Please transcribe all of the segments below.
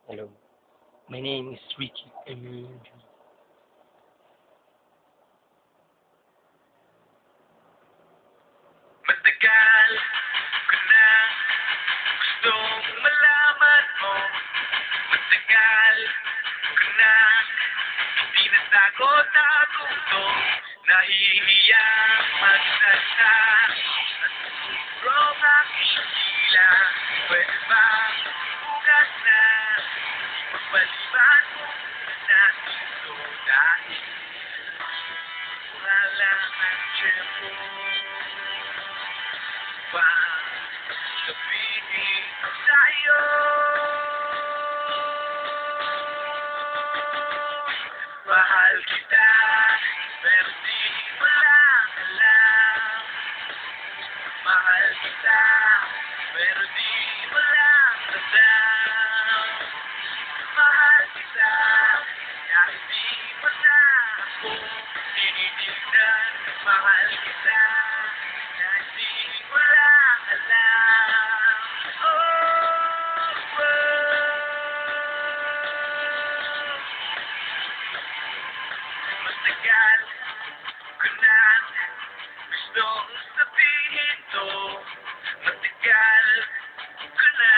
Hello. My name is Ricky Emergency. Matagal ko na gustong malaman mo. Matagal ko na hindi nasagot ang gusto. Nahihiya magsalita at sobrang aking hila. Pwede ba bukas na ipagpaliban mo na dito dahil wala ang tiyempo pa sabihin sa'yo. Mahal kita, pero di mo lang alam. Mahal kita, pero di mo lang alam. Mahal kita, kahit di mo na ako tinitignan. Mahal kita, kahit di mo lang alam. Oh, oh. Matagal ko na gustong sabihin to. Matagal ko na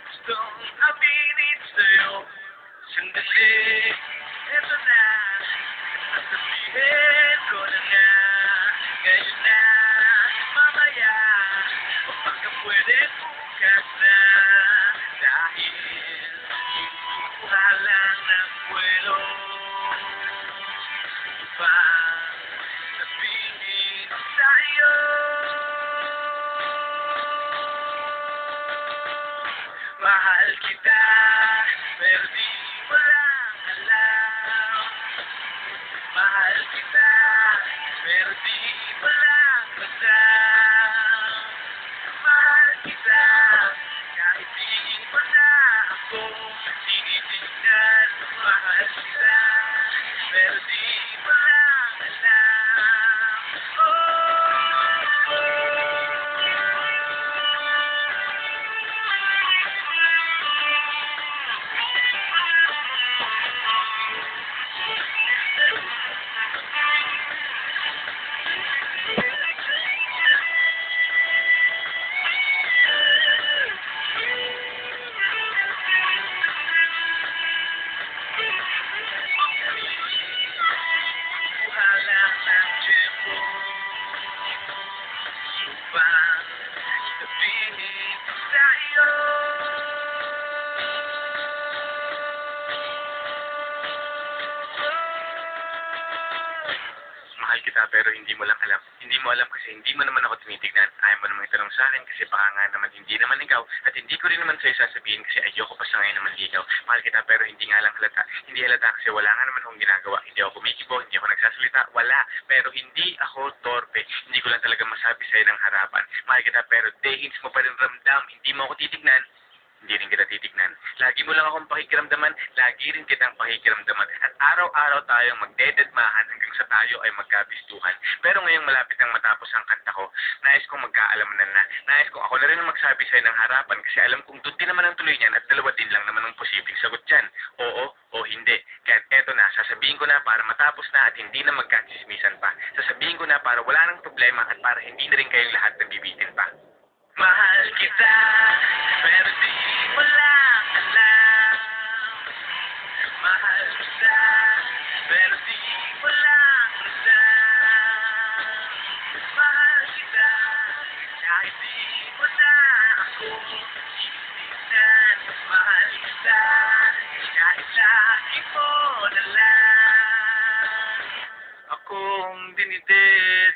gustong aminin sa'yo. Sandali, eto na, sasabihin ko na nga. Ngayon na, mamaya, o baka pwede bukas na. Dahil wala ng kwelo pa sabihin sa'yo. Mahal kita, pero di mo lang alam. Mahal kita, pero di mo lang alam. Mahal kita, kahit di mo na ako tinitignan. Mahal kita, pero di mo lang alam. Oh, oh. Wala ng tiyempo upang sabihin sa'yo. Mahal kita pero hindi mo lang alam. Hindi mo alam kasi hindi mo naman ako tinitignan. Ayaw mo naman itanong sa akin kasi baka nga naman hindi naman ikaw. At hindi ko rin naman sa'yo sasabihin kasi ayoko pa sa ngayon naman ligaw. Mahal kita pero hindi nga lang halata. Hindi halata kasi wala nga naman akong ginagawa. Hindi ako kumikibo, hindi ako nagsasalita. Wala. Pero hindi ako torpe. Hindi ko lang talaga masabi sa'yo ng harapan. Mahal kita pero dehins mo pa rin ramdam. Hindi mo ako titignan. Hindi rin kita titignan. Lagi mo lang akong pakikiramdaman, lagi rin kitang pakikiramdaman. At araw-araw tayong magdededmahan hanggang sa tayo ay magkabistuhan. Pero ngayong malapit nang matapos ang kanta ko, nais kong magkaalaman na. Nais kong ako na rin ang magsabi sa'yo ng harapan kasi alam kong doon din naman ang tuloy niyan at dalawa din lang naman ang posibleng sagot dyan. Oo o hindi. Kaya eto na, sasabihin ko na para matapos na at hindi na magkachismisan pa. Sasabihin ko na para wala nang problema at para hindi na rin kayong lahat nabibitin pa. Mahal kita, pero di mo lang alam. Mahal kita, pero di mo lang alam. Mahal kita, kahit di mo na ako tinitignan. Mahal kita, kahit lagi mo na lang akong dinidit.